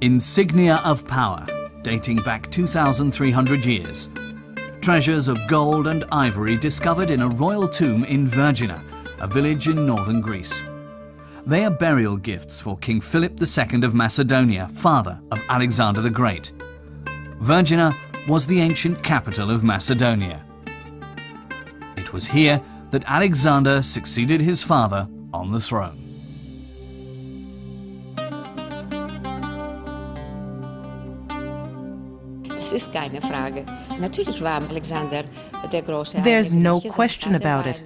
Insignia of power, dating back 2,300 years. Treasures of gold and ivory discovered in a royal tomb in Vergina, a village in northern Greece. They are burial gifts for King Philip II of Macedonia, father of Alexander the Great. Vergina was the ancient capital of Macedonia. It was here that Alexander succeeded his father on the throne. There's no question about it.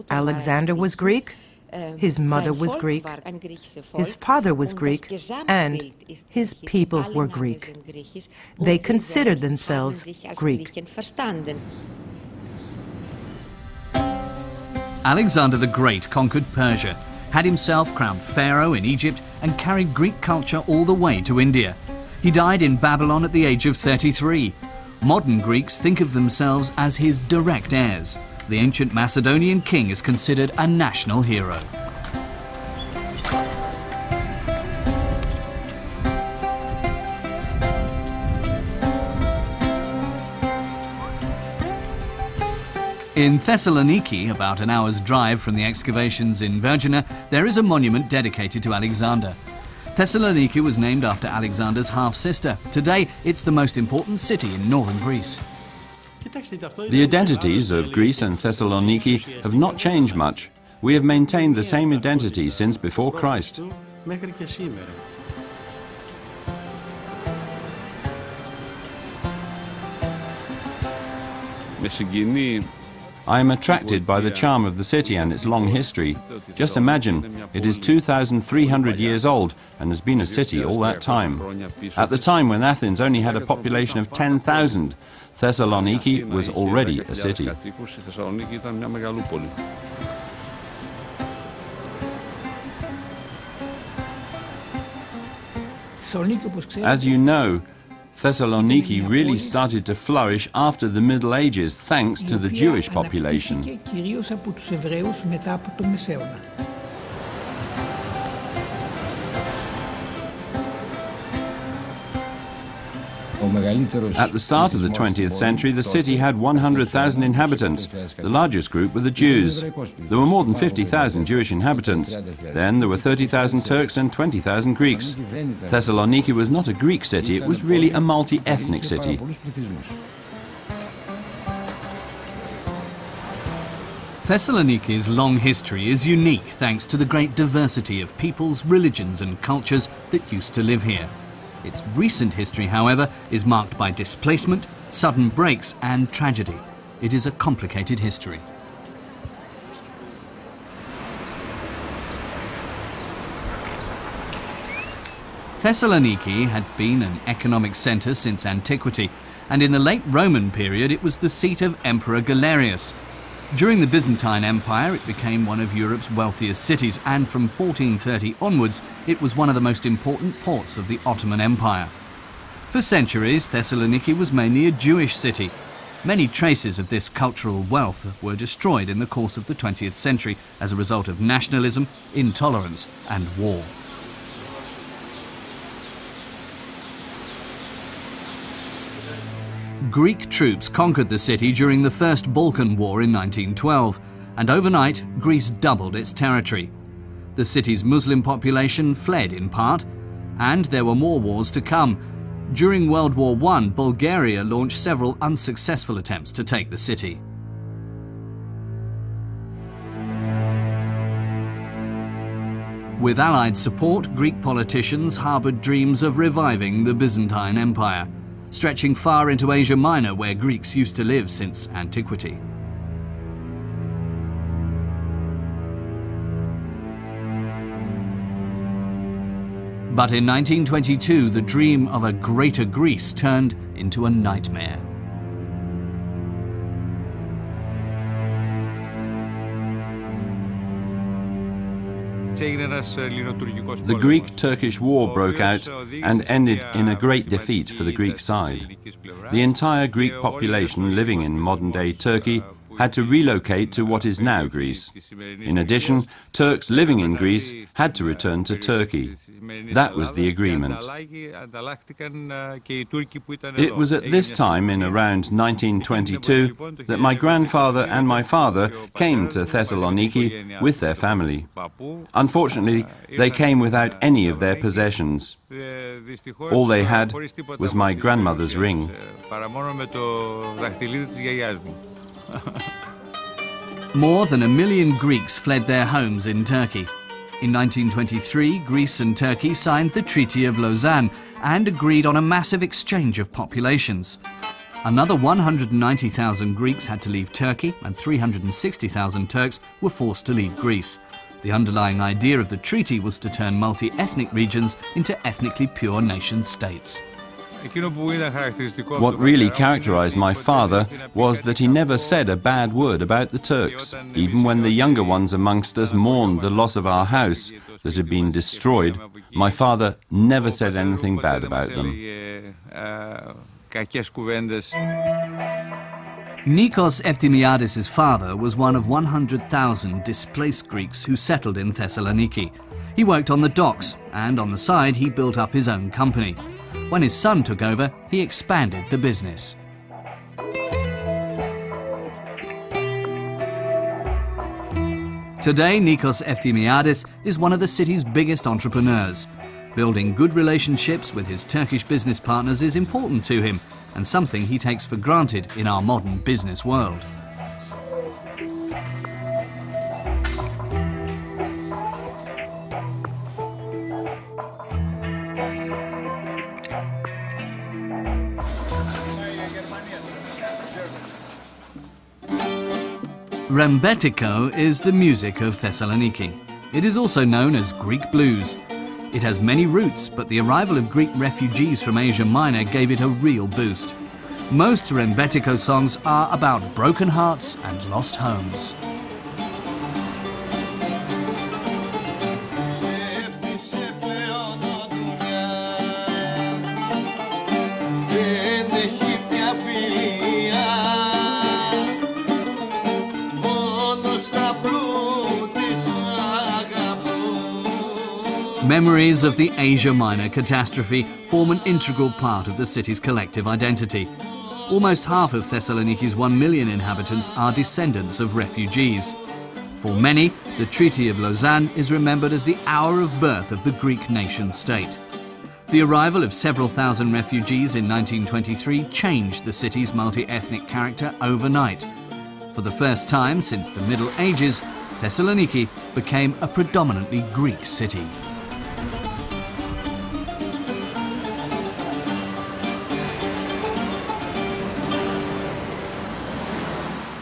Alexander was Greek, his mother was Greek, his father was Greek, and his people were Greek. They considered themselves Greek. Alexander the Great conquered Persia, had himself crowned pharaoh in Egypt, and carried Greek culture all the way to India. He died in Babylon at the age of 33. Modern Greeks think of themselves as his direct heirs. The ancient Macedonian king is considered a national hero. In Thessaloniki, about an hour's drive from the excavations in Vergina, there is a monument dedicated to Alexander. Thessaloniki was named after Alexander's half-sister. Today, it's the most important city in northern Greece. The identities of Greece and Thessaloniki have not changed much. We have maintained the same identity since before Christ. I am attracted by the charm of the city and its long history. Just imagine, it is 2,300 years old and has been a city all that time. At the time when Athens only had a population of 10,000, Thessaloniki was already a city. As you know, Thessaloniki really started to flourish after the Middle Ages thanks to the Jewish population. At the start of the 20th century, the city had 100,000 inhabitants. The largest group were the Jews. There were more than 50,000 Jewish inhabitants. Then there were 30,000 Turks and 20,000 Greeks. Thessaloniki was not a Greek city, it was really a multi-ethnic city. Thessaloniki's long history is unique thanks to the great diversity of peoples, religions and cultures that used to live here. Its recent history, however, is marked by displacement, sudden breaks and tragedy. It is a complicated history. Thessaloniki had been an economic centre since antiquity, and in the late Roman period it was the seat of Emperor Galerius. During the Byzantine Empire, it became one of Europe's wealthiest cities, and from 1430 onwards, it was one of the most important ports of the Ottoman Empire. For centuries, Thessaloniki was mainly a Jewish city. Many traces of this cultural wealth were destroyed in the course of the 20th century as a result of nationalism, intolerance, and war. Greek troops conquered the city during the First Balkan War in 1912, and overnight Greece doubled its territory. The city's Muslim population fled in part, and there were more wars to come. During World War I, Bulgaria launched several unsuccessful attempts to take the city. With Allied support, Greek politicians harboured dreams of reviving the Byzantine Empire, stretching far into Asia Minor, where Greeks used to live since antiquity. But in 1922, the dream of a greater Greece turned into a nightmare. The Greek-Turkish War broke out and ended in a great defeat for the Greek side. The entire Greek population living in modern-day Turkey had to relocate to what is now Greece. In addition, Turks living in Greece had to return to Turkey. That was the agreement. It was at this time, in around 1922, that my grandfather and my father came to Thessaloniki with their family. Unfortunately, they came without any of their possessions. All they had was my grandmother's ring. More than 1 million Greeks fled their homes in Turkey. In 1923, Greece and Turkey signed the Treaty of Lausanne and agreed on a massive exchange of populations. Another 190,000 Greeks had to leave Turkey and 360,000 Turks were forced to leave Greece. The underlying idea of the treaty was to turn multi-ethnic regions into ethnically pure nation-states. What really characterized my father was that he never said a bad word about the Turks. Even when the younger ones amongst us mourned the loss of our house that had been destroyed, my father never said anything bad about them. Nikos Eftimiadis' father was one of 100,000 displaced Greeks who settled in Thessaloniki. He worked on the docks, and on the side he built up his own company. When his son took over, he expanded the business. Today, Nikos Eftimiadis is one of the city's biggest entrepreneurs. Building good relationships with his Turkish business partners is important to him, and something he takes for granted in our modern business world. Rembetiko is the music of Thessaloniki. It is also known as Greek blues. It has many roots, but the arrival of Greek refugees from Asia Minor gave it a real boost. Most Rembetiko songs are about broken hearts and lost homes. Memories of the Asia Minor catastrophe form an integral part of the city's collective identity. Almost half of Thessaloniki's 1 million inhabitants are descendants of refugees. For many, the Treaty of Lausanne is remembered as the hour of birth of the Greek nation-state. The arrival of several thousand refugees in 1923 changed the city's multi-ethnic character overnight. For the first time since the Middle Ages, Thessaloniki became a predominantly Greek city.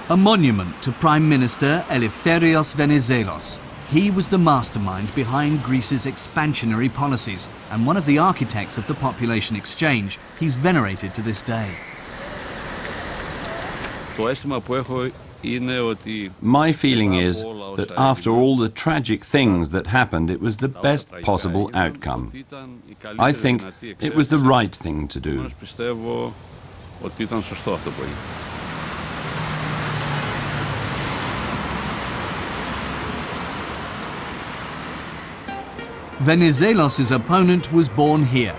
A monument to Prime Minister Eleftherios Venizelos. He was the mastermind behind Greece's expansionary policies and one of the architects of the population exchange. He's venerated to this day. My feeling is that after all the tragic things that happened, it was the best possible outcome. I think it was the right thing to do. Venizelos' opponent was born here.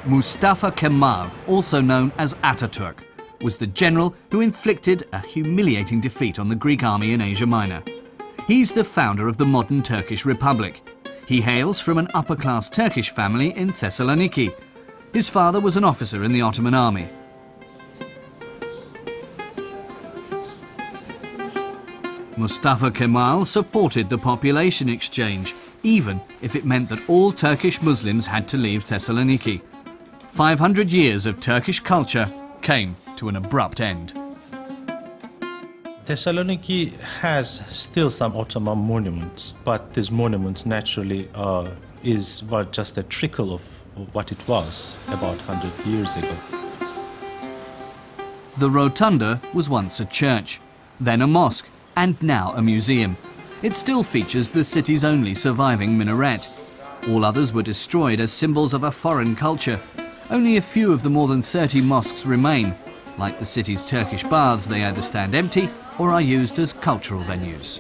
Mustafa Kemal, also known as Ataturk, was the general who inflicted a humiliating defeat on the Greek army in Asia Minor. He's the founder of the modern Turkish Republic. He hails from an upper-class Turkish family in Thessaloniki. His father was an officer in the Ottoman army. Mustafa Kemal supported the population exchange, even if it meant that all Turkish Muslims had to leave Thessaloniki. 500 years of Turkish culture came to an abrupt end. Thessaloniki has still some Ottoman monuments, but these monuments naturally were just a trickle of what it was about 100 years ago. The rotunda was once a church, then a mosque, and now a museum. It still features the city's only surviving minaret. All others were destroyed as symbols of a foreign culture. Only a few of the more than 30 mosques remain. Like the city's Turkish baths, they either stand empty or are used as cultural venues.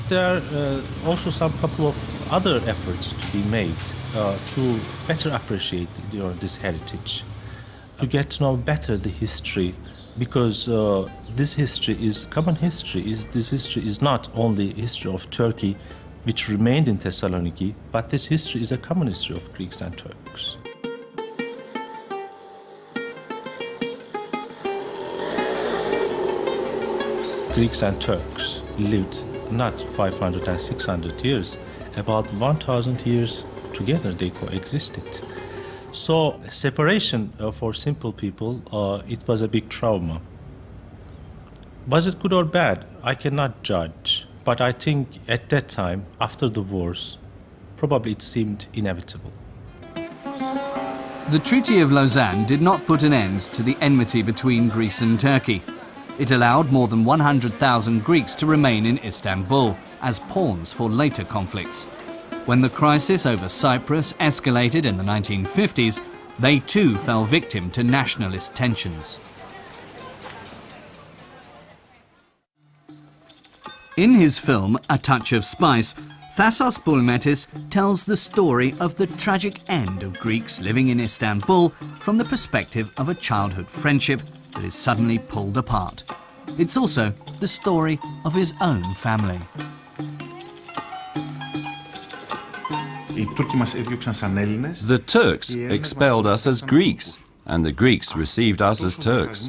There are also some couple of other efforts to be made to better appreciate this heritage, to get to know better the history, because this history is common history. This history is not only history of Turkey, which remained in Thessaloniki, but this history is a common history of Greeks and Turks. Greeks and Turks lived not 500 and 600 years, about 1,000 years together they coexisted. So separation for simple people, it was a big trauma. Was it good or bad? I cannot judge. But I think at that time, after the wars, probably it seemed inevitable. The Treaty of Lausanne did not put an end to the enmity between Greece and Turkey. It allowed more than 100,000 Greeks to remain in Istanbul as pawns for later conflicts. When the crisis over Cyprus escalated in the 1950s, they too fell victim to nationalist tensions. In his film A Touch of Spice, Thasos Boulmetis tells the story of the tragic end of Greeks living in Istanbul from the perspective of a childhood friendship that is suddenly pulled apart. It's also the story of his own family. The Turks expelled us as Greeks, and the Greeks received us as Turks.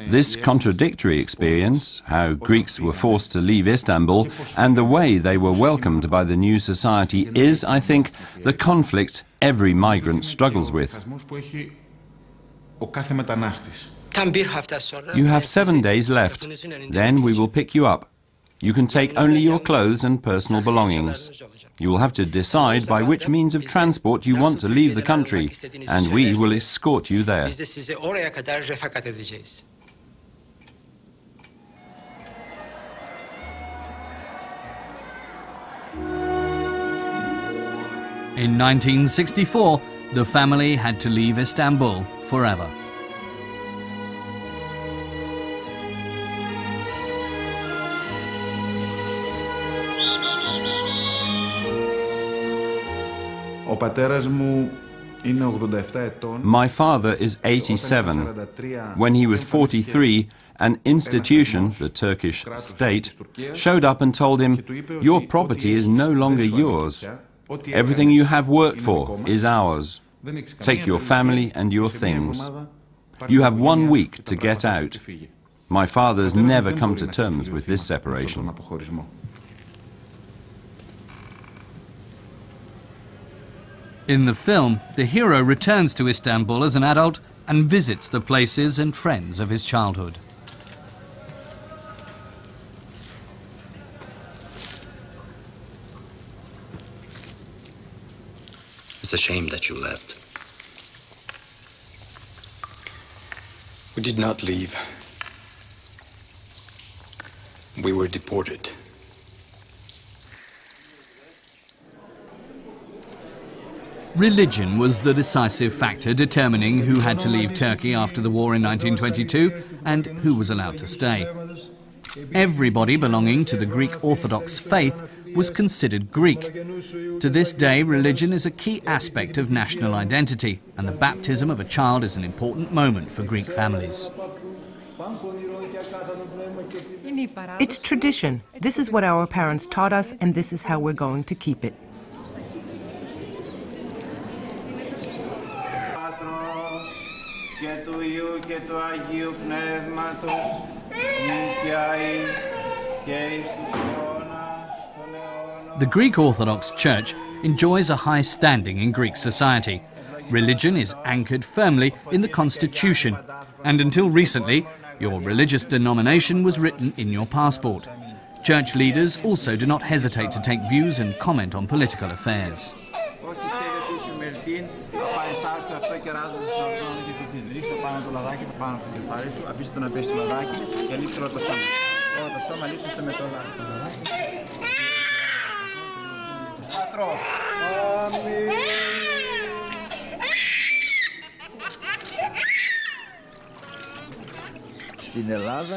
This contradictory experience, how Greeks were forced to leave Istanbul, and the way they were welcomed by the new society is, I think, the conflict every migrant struggles with. You have 7 days left. Then we will pick you up. You can take only your clothes and personal belongings. You will have to decide by which means of transport you want to leave the country, and we will escort you there. In 1964, the family had to leave Istanbul forever. My father is 87. When he was 43, an institution, the Turkish state, showed up and told him, "Your property is no longer yours. Everything you have worked for is ours. Take your family and your things. You have 1 week to get out." My father's never come to terms with this separation. In the film, the hero returns to Istanbul as an adult and visits the places and friends of his childhood. It's a shame that you left. We did not leave. We were deported. Religion was the decisive factor determining who had to leave Turkey after the war in 1922 and who was allowed to stay. Everybody belonging to the Greek Orthodox faith was considered Greek. To this day, religion is a key aspect of national identity, and the baptism of a child is an important moment for Greek families. It's tradition. This is what our parents taught us, and this is how we're going to keep it. The Greek Orthodox Church enjoys a high standing in Greek society. Religion is anchored firmly in the constitution, and until recently, your religious denomination was written in your passport. Church leaders also do not hesitate to take views and comment on political affairs.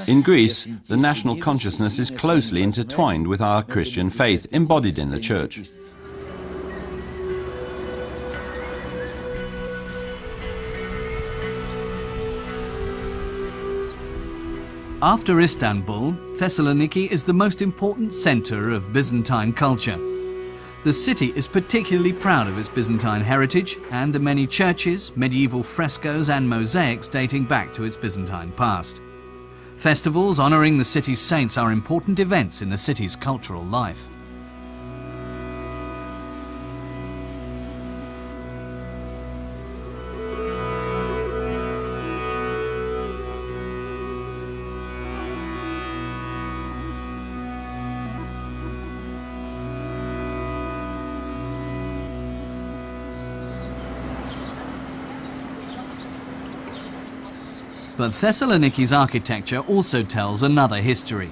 In Greece, the national consciousness is closely intertwined with our Christian faith, embodied in the church. After Istanbul, Thessaloniki is the most important centre of Byzantine culture. The city is particularly proud of its Byzantine heritage and the many churches, medieval frescoes and mosaics dating back to its Byzantine past. Festivals honouring the city's saints are important events in the city's cultural life. But Thessaloniki's architecture also tells another history.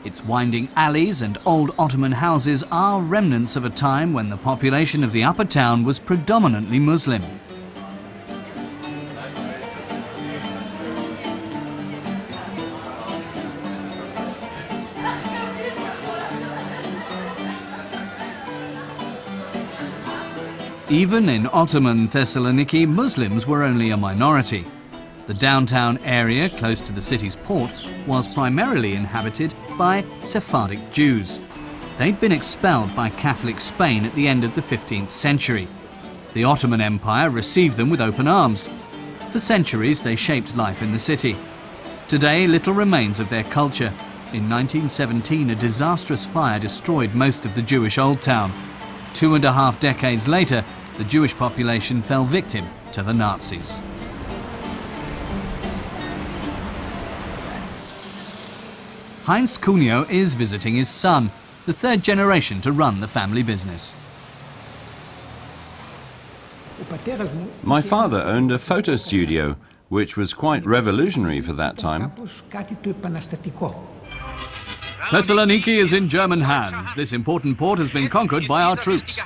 Its winding alleys and old Ottoman houses are remnants of a time when the population of the upper town was predominantly Muslim. Even in Ottoman Thessaloniki, Muslims were only a minority. The downtown area, close to the city's port, was primarily inhabited by Sephardic Jews. They'd been expelled by Catholic Spain at the end of the 15th century. The Ottoman Empire received them with open arms. For centuries, they shaped life in the city. Today, little remains of their culture. In 1917, a disastrous fire destroyed most of the Jewish Old Town. 2.5 decades later, the Jewish population fell victim to the Nazis. Heinz Kounio is visiting his son, the third generation to run the family business. My father owned a photo studio, which was quite revolutionary for that time. Thessaloniki is in German hands. This important port has been conquered by our troops.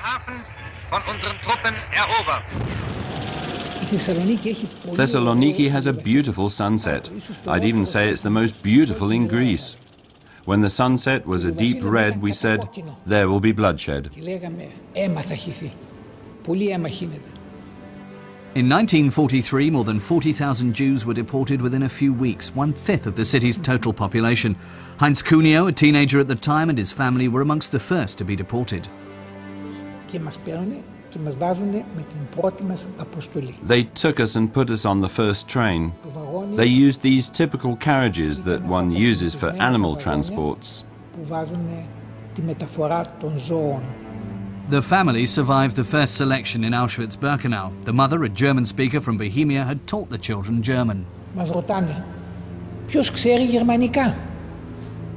Thessaloniki has a beautiful sunset. I'd even say it's the most beautiful in Greece. When the sunset was a deep red, we said, there will be bloodshed. In 1943, more than 40,000 Jews were deported within a few weeks, 1/5 of the city's total population. Heinz Kounio, a teenager at the time, and his family were amongst the first to be deported. They took us and put us on the first train. They used these typical carriages that one uses for animal transports. The family survived the first selection in Auschwitz-Birkenau. The mother, a German speaker from Bohemia, had taught the children German.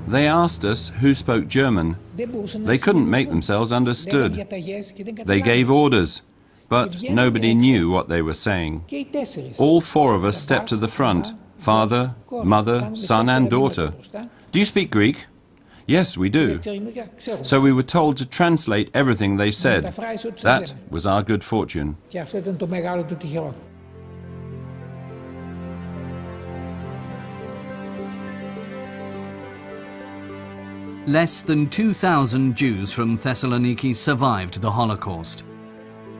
They asked us who spoke German. They couldn't make themselves understood. They gave orders, but nobody knew what they were saying. All 4 of us stepped to the front, father, mother, son and daughter. Do you speak Greek? Yes, we do. So we were told to translate everything they said. That was our good fortune. Less than 2,000 Jews from Thessaloniki survived the Holocaust.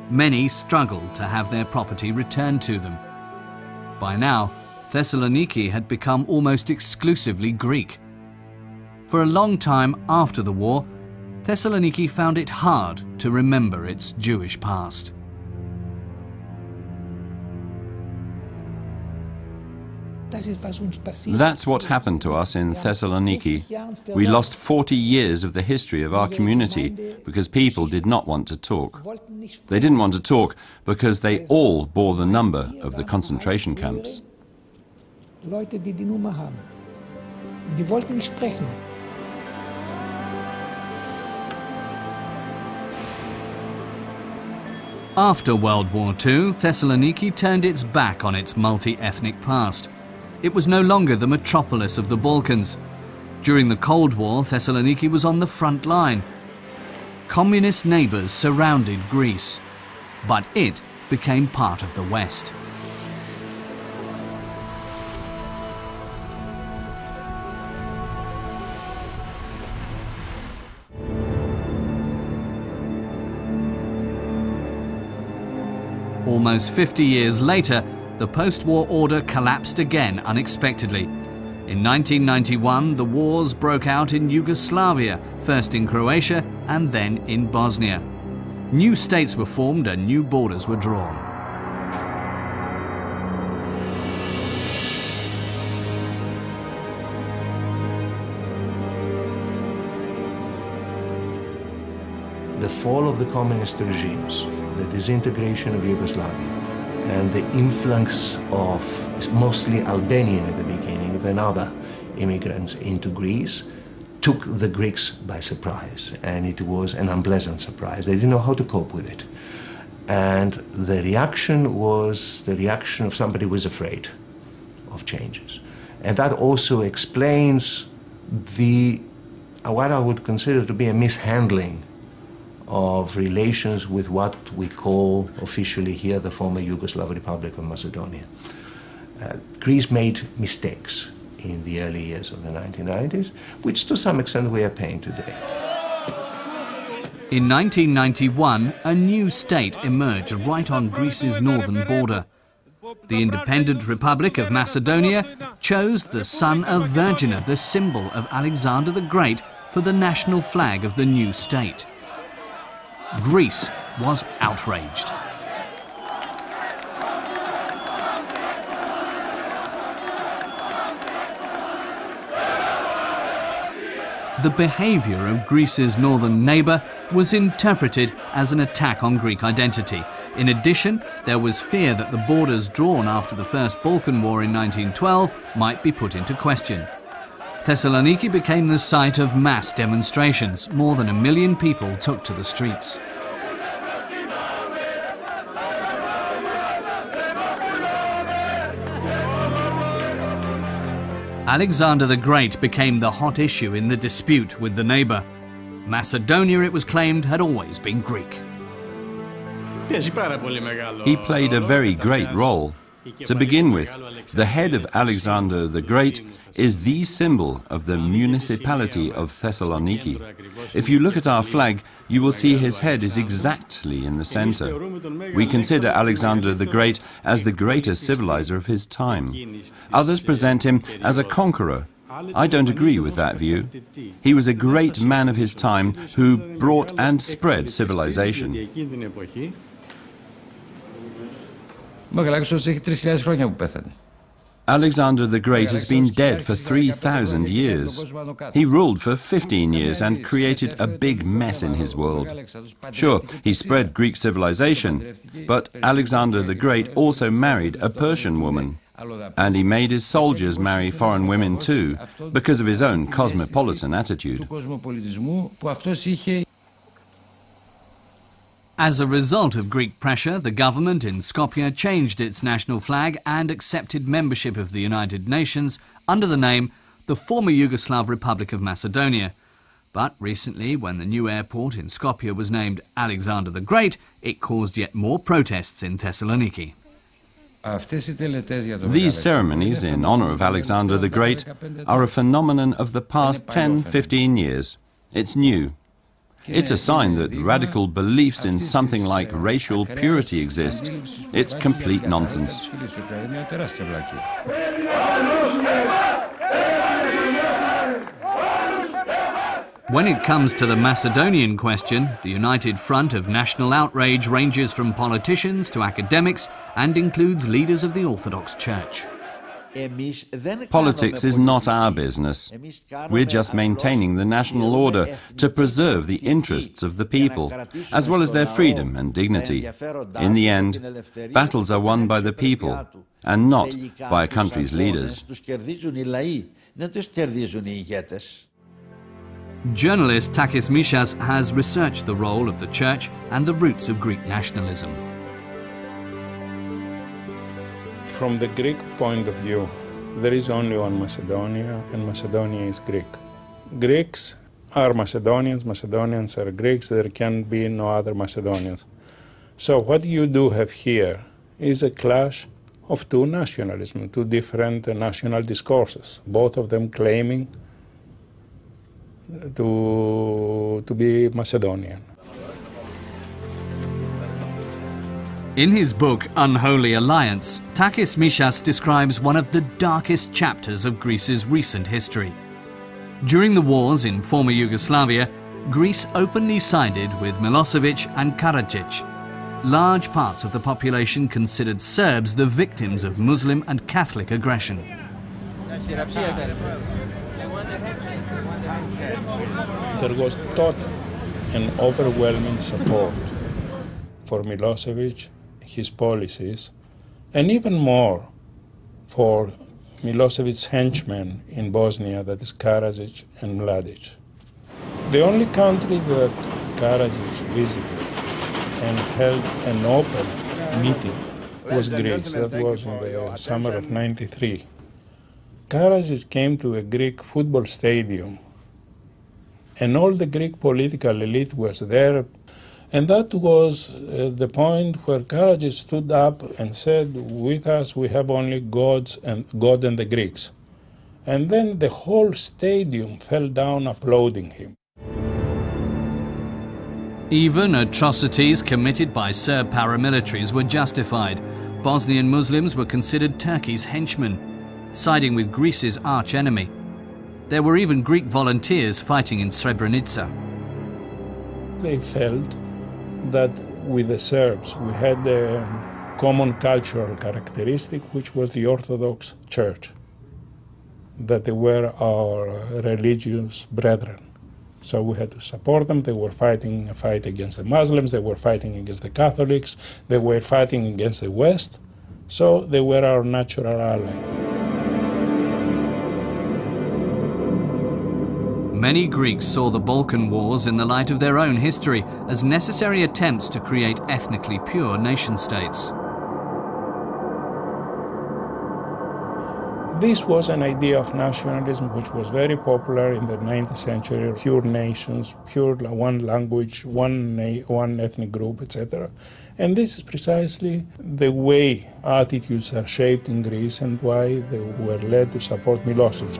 Many struggled to have their property returned to them. By now, Thessaloniki had become almost exclusively Greek. For a long time after the war, Thessaloniki found it hard to remember its Jewish past. That's what happened to us in Thessaloniki. We lost 40 years of the history of our community because people did not want to talk. They didn't want to talk because they all bore the number of the concentration camps. After World War II, Thessaloniki turned its back on its multi-ethnic past. It was no longer the metropolis of the Balkans. During the Cold War, Thessaloniki was on the front line. Communist neighbours surrounded Greece, but it became part of the West. Almost 50 years later, the post-war order collapsed again unexpectedly. In 1991, the wars broke out in Yugoslavia, first in Croatia and then in Bosnia. New states were formed and new borders were drawn. The fall of the communist regimes, the disintegration of Yugoslavia, and the influx of mostly Albanian at the beginning, then other immigrants into Greece, took the Greeks by surprise, and it was an unpleasant surprise. They didn't know how to cope with it. And the reaction was the reaction of somebody who was afraid of changes. And that also explains what I would consider to be a mishandling of relations with what we call officially here the former Yugoslav Republic of Macedonia. Greece made mistakes in the early years of the 1990s, which to some extent we are paying today. In 1991, a new state emerged right on Greece's northern border. The independent Republic of Macedonia chose the son of Virgina, the symbol of Alexander the Great, for the national flag of the new state. Greece was outraged. The behaviour of Greece's northern neighbour was interpreted as an attack on Greek identity. In addition, there was fear that the borders drawn after the First Balkan War in 1912 might be put into question. Thessaloniki became the site of mass demonstrations. More than 1 million people took to the streets. Alexander the Great became the hot issue in the dispute with the neighbour. Macedonia, it was claimed, had always been Greek. He played a very great role. To begin with, the head of Alexander the Great is the symbol of the municipality of Thessaloniki. If you look at our flag, you will see his head is exactly in the center. We consider Alexander the Great as the greatest civilizer of his time. Others present him as a conqueror. I don't agree with that view. He was a great man of his time who brought and spread civilization. Alexander the Great has been dead for 3,000 years. He ruled for 15 years and created a big mess in his world. Sure, he spread Greek civilization, but Alexander the Great also married a Persian woman. And he made his soldiers marry foreign women too, because of his own cosmopolitan attitude. As a result of Greek pressure, the government in Skopje changed its national flag and accepted membership of the United Nations under the name the former Yugoslav Republic of Macedonia. But recently, when the new airport in Skopje was named Alexander the Great, it caused yet more protests in Thessaloniki. These ceremonies in honor of Alexander the Great are a phenomenon of the past 10-15 years. It's new. It's a sign that radical beliefs in something like racial purity exist. It's complete nonsense. When it comes to the Macedonian question, the united front of national outrage ranges from politicians to academics and includes leaders of the Orthodox Church. Politics is not our business. We're just maintaining the national order to preserve the interests of the people, as well as their freedom and dignity. In the end, battles are won by the people, and not by a country's leaders. Journalist Takis Mishas has researched the role of the Church and the roots of Greek nationalism. From the Greek point of view, there is only one Macedonia, and Macedonia is Greek. Greeks are Macedonians, Macedonians are Greeks, there can be no other Macedonians. So what you do have here is a clash of two nationalisms, two different national discourses, both of them claiming to be Macedonian. In his book Unholy Alliance, Takis Mishas describes one of the darkest chapters of Greece's recent history. During the wars in former Yugoslavia, Greece openly sided with Milosevic and Karadzic. Large parts of the population considered Serbs the victims of Muslim and Catholic aggression. There was total and overwhelming support for Milosevic, his policies, and even more for Milosevic's henchmen in Bosnia, that is Karadzic and Mladic. The only country that Karadzic visited and held an open meeting was Greece. That was in the summer of '93. Karadzic came to a Greek football stadium, and all the Greek political elite was there. And that was the point where Karadzic stood up and said, with us we have only God and the Greeks. And then the whole stadium fell down applauding him. Even atrocities committed by Serb paramilitaries were justified. Bosnian Muslims were considered Turkey's henchmen, siding with Greece's arch-enemy. There were even Greek volunteers fighting in Srebrenica. They felt that with the Serbs we had a common cultural characteristic, which was the Orthodox Church, that they were our religious brethren. So we had to support them. They were fighting a fight against the Muslims, they were fighting against the Catholics, they were fighting against the West, so they were our natural ally. Many Greeks saw the Balkan Wars in the light of their own history as necessary attempts to create ethnically pure nation-states. This was an idea of nationalism which was very popular in the 19th century, pure nations, pure one language, one ethnic group, etc. And this is precisely the way attitudes are shaped in Greece and why they were led to support Milosevic.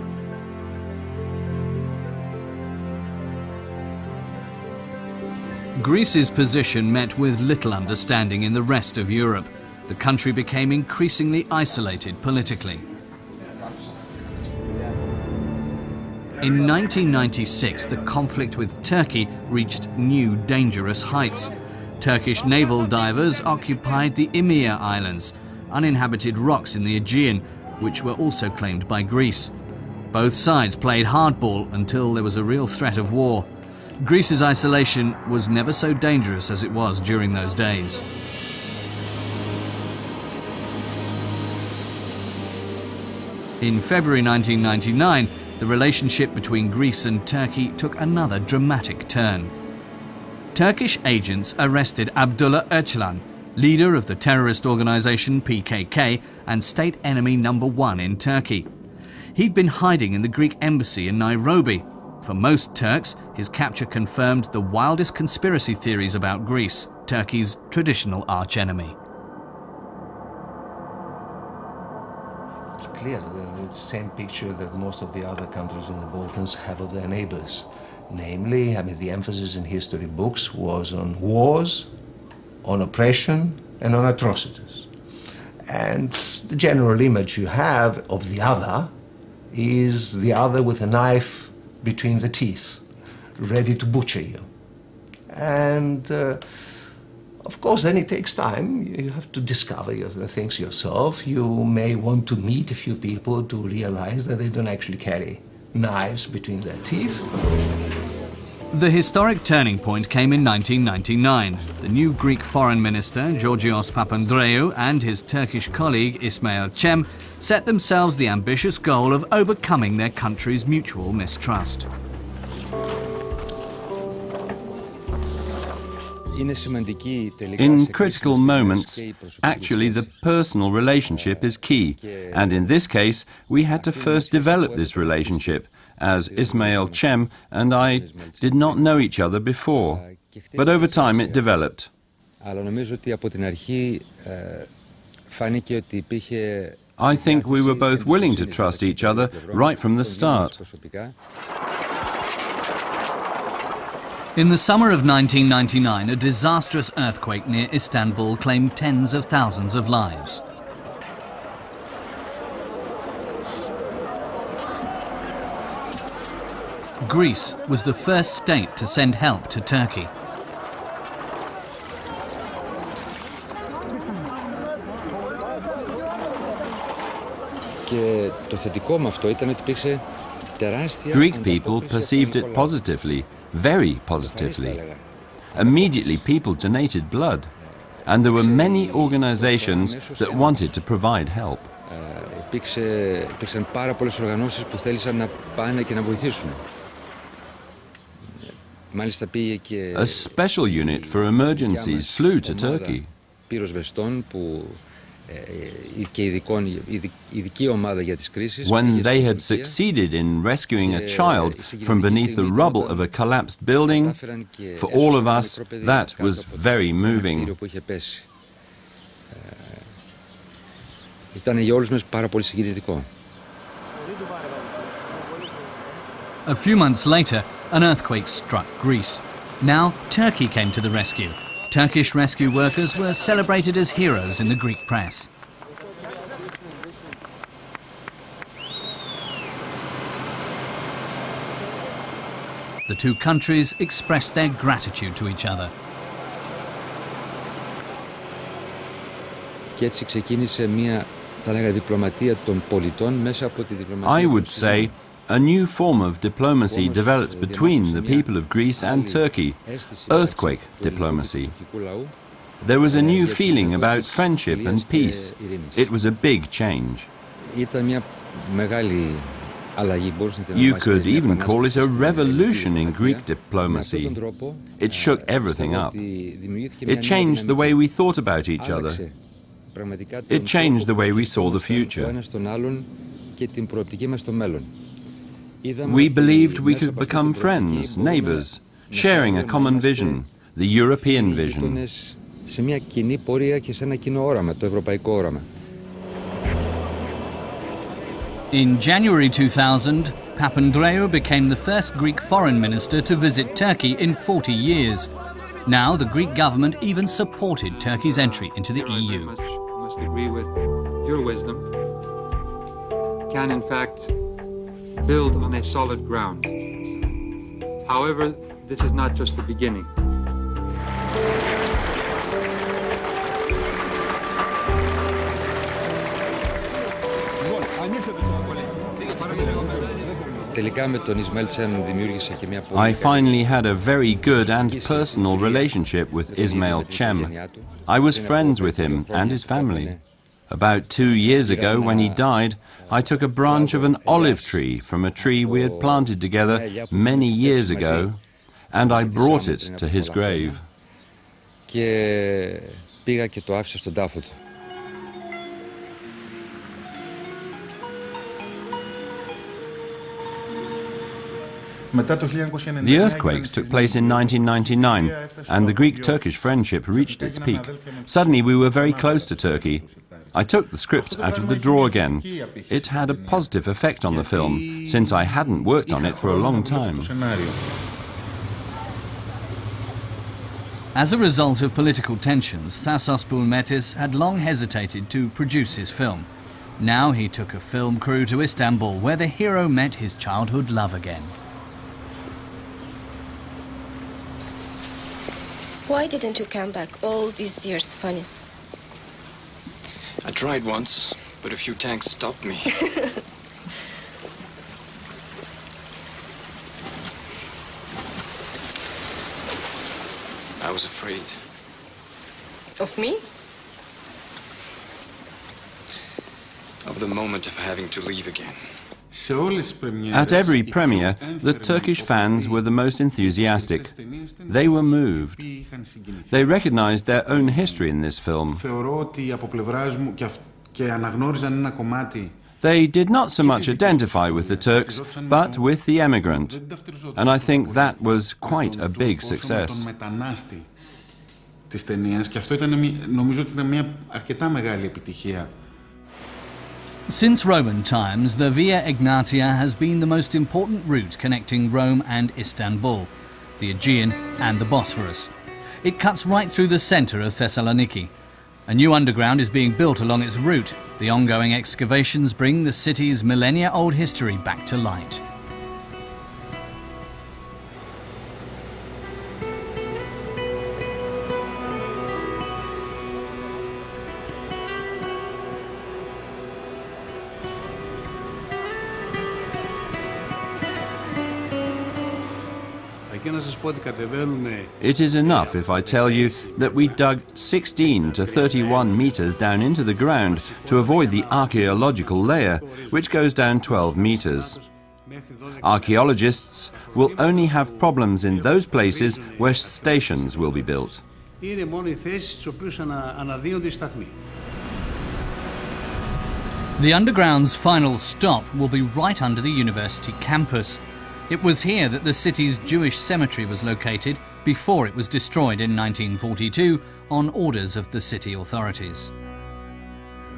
Greece's position met with little understanding in the rest of Europe. The country became increasingly isolated politically. In 1996, the conflict with Turkey reached new dangerous heights. Turkish naval divers occupied the Emir Islands, uninhabited rocks in the Aegean, which were also claimed by Greece. Both sides played hardball until there was a real threat of war. Greece's isolation was never so dangerous as it was during those days. In February 1999, the relationship between Greece and Turkey took another dramatic turn. Turkish agents arrested Abdullah Öcalan, leader of the terrorist organization PKK and state enemy #1 in Turkey. He'd been hiding in the Greek embassy in Nairobi. For most Turks, his capture confirmed the wildest conspiracy theories about Greece, Turkey's traditional arch-enemy. It's clear the same picture that most of the other countries in the Balkans have of their neighbors. Namely, the emphasis in history books was on wars, on oppression, and on atrocities. And the general image you have of the other is the other with a knife between the teeth, ready to butcher you. And of course, then it takes time. You have to discover the things yourself. You may want to meet a few people to realize that they don't actually carry knives between their teeth. The historic turning point came in 1999. The new Greek foreign minister, Georgios Papandreou, and his Turkish colleague, Ismail Cem, set themselves the ambitious goal of overcoming their country's mutual mistrust. In critical moments, actually the personal relationship is key, and in this case we had to first develop this relationship, as Ismail Cem and I did not know each other before, but over time it developed. I think we were both willing to trust each other right from the start. In the summer of 1999, a disastrous earthquake near Istanbul claimed tens of thousands of lives. Greece was the first state to send help to Turkey. Greek people perceived it positively, very positively. Immediately people donated blood, and there were many organizations that wanted to provide help. A special unit for emergencies flew to Turkey. When they had succeeded in rescuing a child from beneath the rubble of a collapsed building, for all of us, that was very moving. A few months later, an earthquake struck Greece. Now Turkey came to the rescue. Turkish rescue workers were celebrated as heroes in the Greek press. The two countries expressed their gratitude to each other. I would say a new form of diplomacy developed between the people of Greece and Turkey, earthquake diplomacy. There was a new feeling about friendship and peace. It was a big change. You could even call it a revolution in Greek diplomacy. It shook everything up. It changed the way we thought about each other. It changed the way we saw the future. We believed we could become friends, neighbors, sharing a common vision, the European vision. In January 2000, Papandreou became the first Greek foreign minister to visit Turkey in 40 years. Now the Greek government even supported Turkey's entry into the EU. Must agree with your wisdom, can in fact build on a solid ground. However, this is not just the beginning. I finally had a very good and personal relationship with Ismail Cem. I was friends with him and his family. About 2 years ago, when he died, I took a branch of an olive tree from a tree we had planted together many years ago, and I brought it to his grave. The earthquakes took place in 1999, and the Greek-Turkish friendship reached its peak. Suddenly we were very close to Turkey. I took the script out of the drawer again. It had a positive effect on the film, since I hadn't worked on it for a long time. As a result of political tensions, Thasos Boulmetis had long hesitated to produce his film. Now he took a film crew to Istanbul, where the hero met his childhood love again. Why didn't you come back all these years, Fanis? I tried once, but a few tanks stopped me. I was afraid. Of me? Of the moment of having to leave again. At every premiere, the Turkish fans were the most enthusiastic. They were moved. They recognized their own history in this film. They did not so much identify with the Turks, but with the emigrant. And I think that was quite a big success. Since Roman times, the Via Egnatia has been the most important route connecting Rome and Istanbul. the Aegean and the Bosphorus. It cuts right through the centre of Thessaloniki. A new underground is being built along its route. The ongoing excavations bring the city's millennia-old history back to light. It is enough if I tell you that we dug 16 to 31 meters down into the ground to avoid the archaeological layer, which goes down 12 meters. Archaeologists will only have problems in those places where stations will be built. The underground's final stop will be right under the university campus. It was here that the city's Jewish cemetery was located before it was destroyed in 1942 on orders of the city authorities.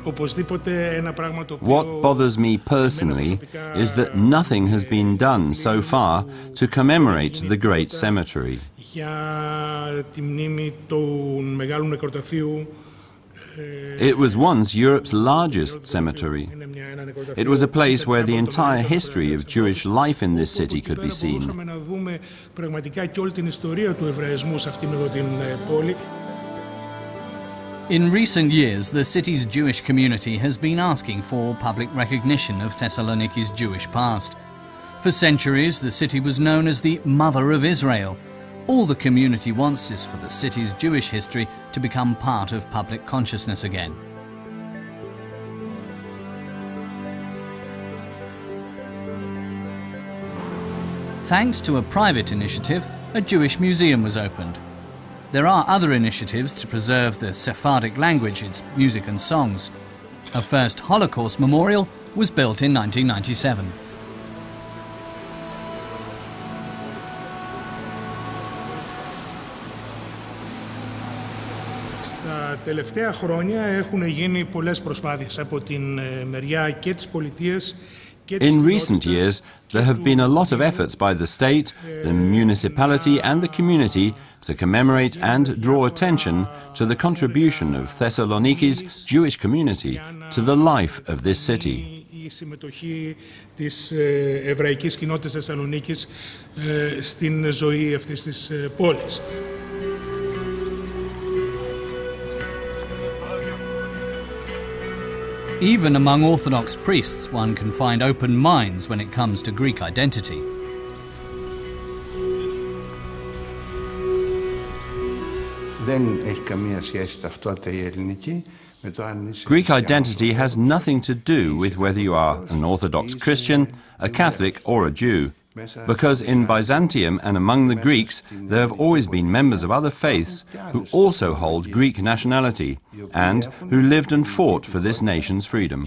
What bothers me personally is that nothing has been done so far to commemorate the great cemetery. It was once Europe's largest cemetery. It was a place where the entire history of Jewish life in this city could be seen. In recent years, the city's Jewish community has been asking for public recognition of Thessaloniki's Jewish past. For centuries, the city was known as the Mother of Israel. All the community wants is for the city's Jewish history to become part of public consciousness again. Thanks to a private initiative, a Jewish museum was opened. There are other initiatives to preserve the Sephardic language, its music and songs. A first Holocaust memorial was built in 1997. Τα τελευταία χρόνια έχουν γίνει πολλές προσπάθειες από την μεριά και της πολιτείας. In recent years, there have been a lot of efforts by the state, the municipality and the community to commemorate and draw attention to the contribution of Thessaloniki's Jewish community to the life of this city. Η συμμετοχή της εβραϊκής κοινότητας Θεσσαλονίκης στην ζωή αυτής της πόλης. Even among Orthodox priests, one can find open minds when it comes to Greek identity. Greek identity has nothing to do with whether you are an Orthodox Christian, a Catholic or a Jew. Because in Byzantium and among the Greeks, there have always been members of other faiths who also hold Greek nationality and who lived and fought for this nation's freedom.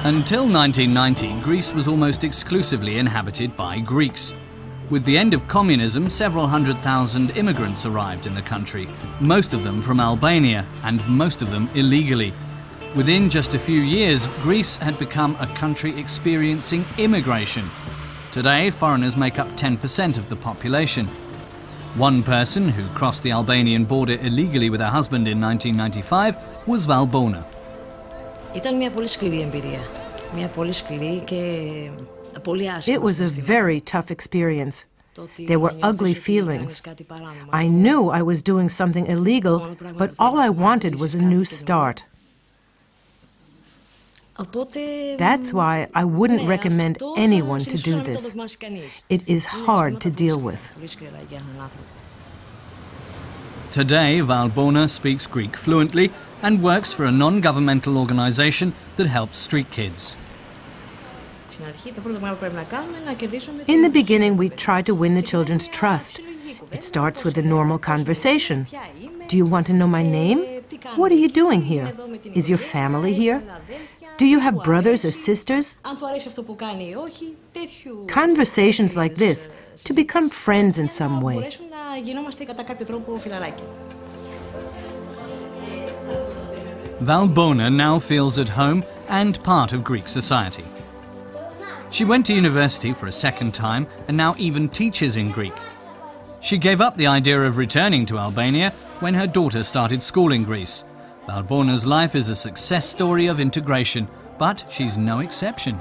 Until 1990, Greece was almost exclusively inhabited by Greeks. With the end of communism, several 100,000 immigrants arrived in the country, most of them from Albania, and most of them illegally. Within just a few years, Greece had become a country experiencing immigration. Today, foreigners make up 10% of the population. One person who crossed the Albanian border illegally with her husband in 1995 was Valbona. It was a very tough experience. There were ugly feelings. I knew I was doing something illegal, but all I wanted was a new start. That's why I wouldn't recommend anyone to do this. It is hard to deal with. Today, Valbona speaks Greek fluently and works for a non-governmental organization that helps street kids. In the beginning, we try to win the children's trust. It starts with a normal conversation. Do you want to know my name? What are you doing here? Is your family here? Do you have brothers or sisters? Conversations like this, to become friends in some way. Valbona now feels at home and part of Greek society. She went to university for a second time and now even teaches in Greek. She gave up the idea of returning to Albania when her daughter started school in Greece. Valborna's life is a success story of integration, but she's no exception.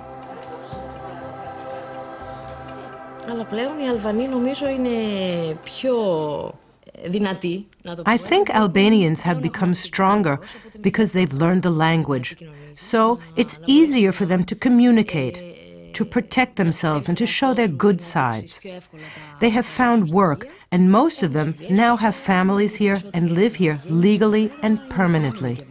I think Albanians have become stronger because they've learned the language. So it's easier for them to communicate, to protect themselves and to show their good sides. They have found work, and most of them now have families here and live here legally and permanently.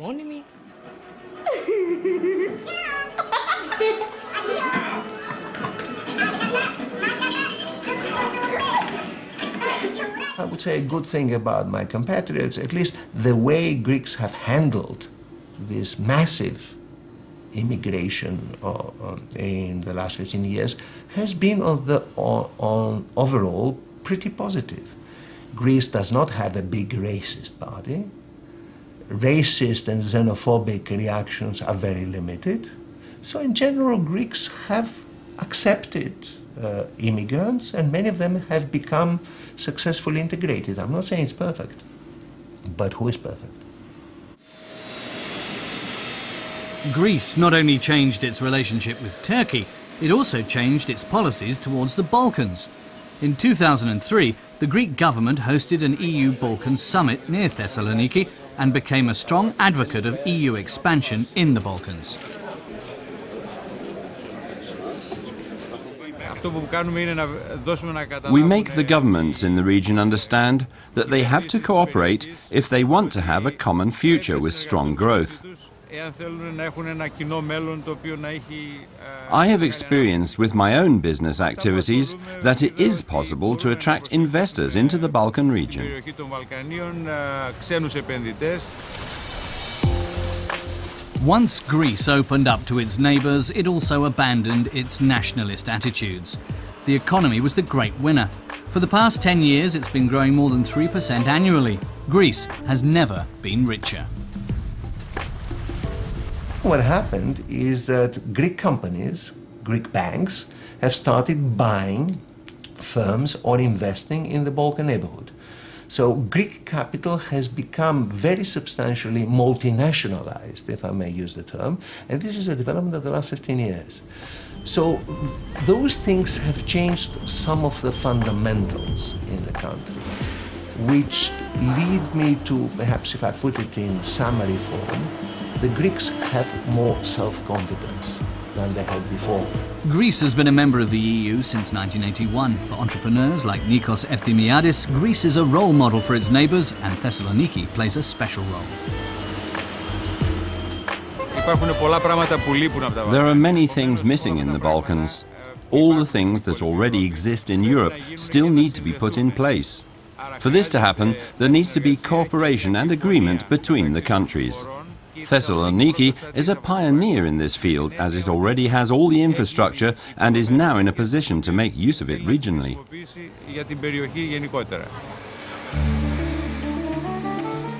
I would say a good thing about my compatriots, at least the way Greeks have handled this massive immigration in the last 15 years, has been on overall pretty positive. Greece does not have a big racist party. Racist and xenophobic reactions are very limited. So in general, Greeks have accepted immigrants, and many of them have become successfully integrated. I'm not saying it's perfect, but who is perfect? Greece not only changed its relationship with Turkey, it also changed its policies towards the Balkans. In 2003, the Greek government hosted an EU-Balkan summit near Thessaloniki and became a strong advocate of EU expansion in the Balkans. We make the governments in the region understand that they have to cooperate if they want to have a common future with strong growth. I have experienced with my own business activities that it is possible to attract investors into the Balkan region. Once Greece opened up to its neighbours, it also abandoned its nationalist attitudes. The economy was the great winner. For the past 10 years, it's been growing more than 3% annually. Greece has never been richer. What happened is that Greek companies, Greek banks, have started buying firms or investing in the Balkan neighborhood. So Greek capital has become very substantially multinationalized, if I may use the term, and this is a development of the last 15 years. So those things have changed some of the fundamentals in the country, which lead me to, perhaps if I put it in summary form, the Greeks have more self-confidence than they had before. Greece has been a member of the EU since 1981. For entrepreneurs like Nikos Efthymiadis, Greece is a role model for its neighbours, and Thessaloniki plays a special role. There are many things missing in the Balkans. All the things that already exist in Europe still need to be put in place. For this to happen, there needs to be cooperation and agreement between the countries. Thessaloniki is a pioneer in this field, as it already has all the infrastructure and is now in a position to make use of it regionally.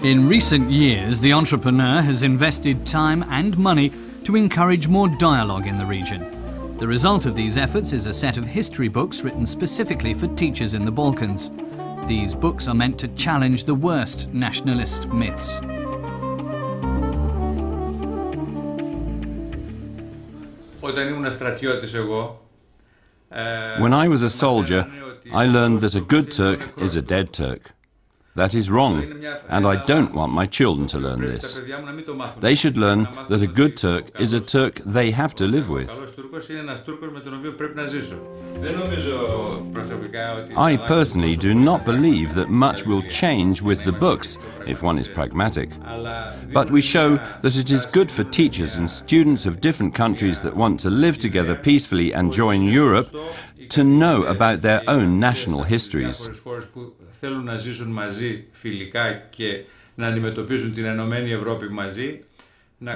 In recent years, the entrepreneur has invested time and money to encourage more dialogue in the region. The result of these efforts is a set of history books written specifically for teachers in the Balkans. These books are meant to challenge the worst nationalist myths. When I was a soldier, I learned that a good Turk is a dead Turk. That is wrong, and I don't want my children to learn this. They should learn that a good Turk is a Turk they have to live with. I personally do not believe that much will change with the books, if one is pragmatic. But we show that it is good for teachers and students of different countries that want to live together peacefully and join Europe to know about their own national histories.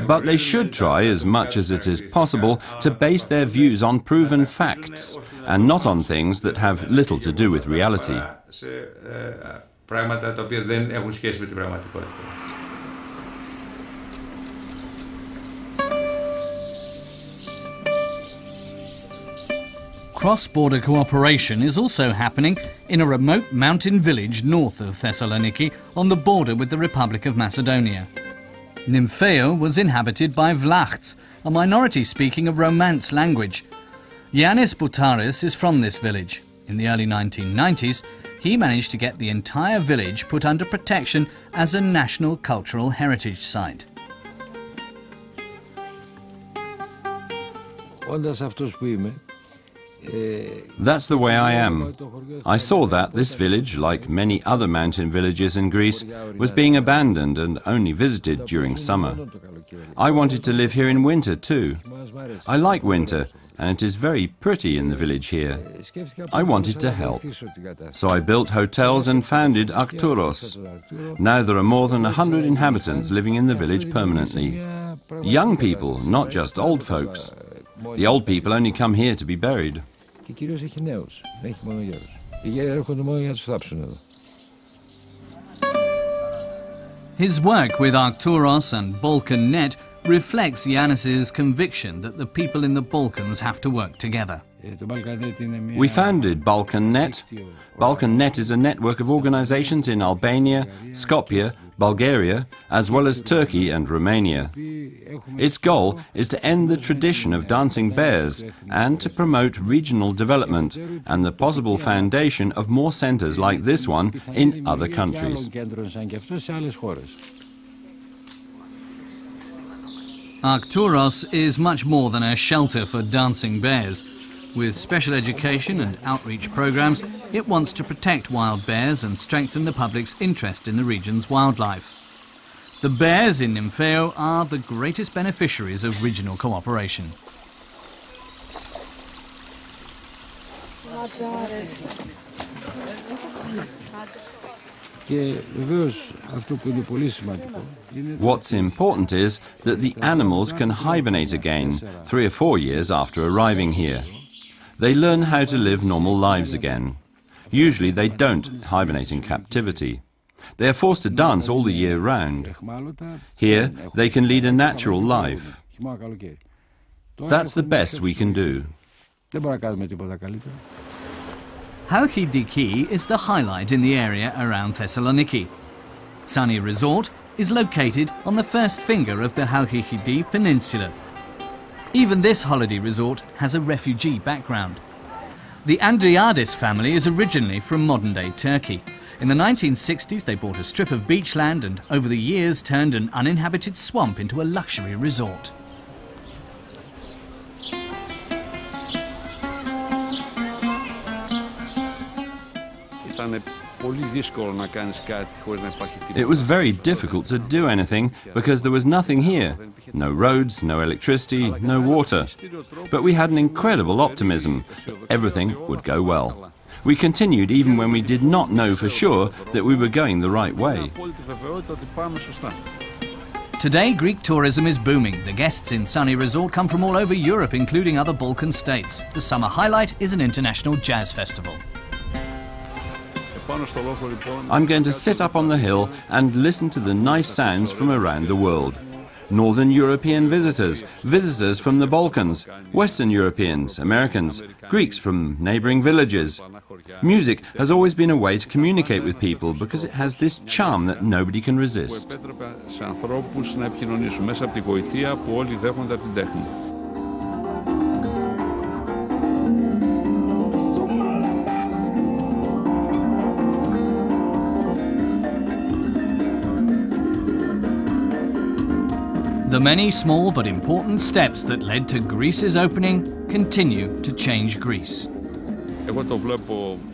But they should try, as much as it is possible, to base their views on proven facts and not on things that have little to do with reality. Cross-border cooperation is also happening in a remote mountain village north of Thessaloniki on the border with the Republic of Macedonia. Nympheo was inhabited by Vlachs, a minority speaking a Romance language. Yannis Boutaris is from this village. In the early 1990s, he managed to get the entire village put under protection as a national cultural heritage site. That's the way I am. I saw that this village, like many other mountain villages in Greece, was being abandoned and only visited during summer. I wanted to live here in winter too. I like winter, and it is very pretty in the village here. I wanted to help. So I built hotels and founded Arcturos. Now there are more than 100 inhabitants living in the village permanently. Young people, not just old folks. The old people only come here to be buried. His work with Arcturos and Balkan Net reflects Yannis's conviction that the people in the Balkans have to work together. We founded Balkan Net. Balkan Net is a network of organizations in Albania, Skopje, Bulgaria, as well as Turkey and Romania. Its goal is to end the tradition of dancing bears and to promote regional development and the possible foundation of more centers like this one in other countries. Arcturos is much more than a shelter for dancing bears. With special education and outreach programs, it wants to protect wild bears and strengthen the public's interest in the region's wildlife. The bears in Nympheo are the greatest beneficiaries of regional cooperation. What's important is that the animals can hibernate again 3 or 4 years after arriving here. They learn how to live normal lives again. Usually they don't hibernate in captivity. They are forced to dance all the year round. Here they can lead a natural life. That's the best we can do. Halkidiki is the highlight in the area around Thessaloniki. Sunny Resort is located on the first finger of the Halkidiki Peninsula. Even this holiday resort has a refugee background. The Andriades family is originally from modern-day Turkey. In the 1960s they bought a strip of beachland and over the years turned an uninhabited swamp into a luxury resort. It was very difficult to do anything because there was nothing here. No roads, no electricity, no water. But we had an incredible optimism that everything would go well. We continued even when we did not know for sure that we were going the right way. Today, Greek tourism is booming. The guests in Sunny Resort come from all over Europe, including other Balkan states. The summer highlight is an international jazz festival. I'm going to sit up on the hill and listen to the nice sounds from around the world. Northern European visitors, visitors from the Balkans, Western Europeans, Americans, Greeks from neighboring villages. Music has always been a way to communicate with people because it has this charm that nobody can resist. The many small but important steps that led to Greece's opening continue to change Greece.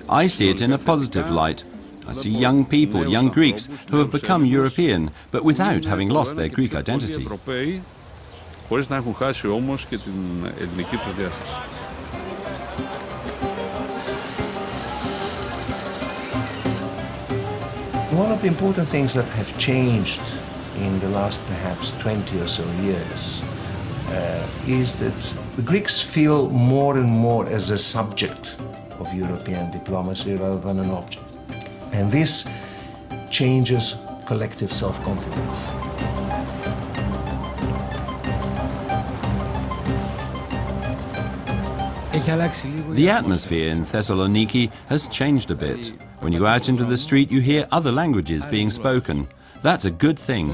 I see it in a positive light. I see young people, young Greeks, who have become European, but without having lost their Greek identity. One of the important things that have changed in the last perhaps 20 or so years is that the Greeks feel more and more as a subject of European diplomacy rather than an object. And this changes collective self-confidence. The atmosphere in Thessaloniki has changed a bit. When you go out into the street, you hear other languages being spoken. That's a good thing.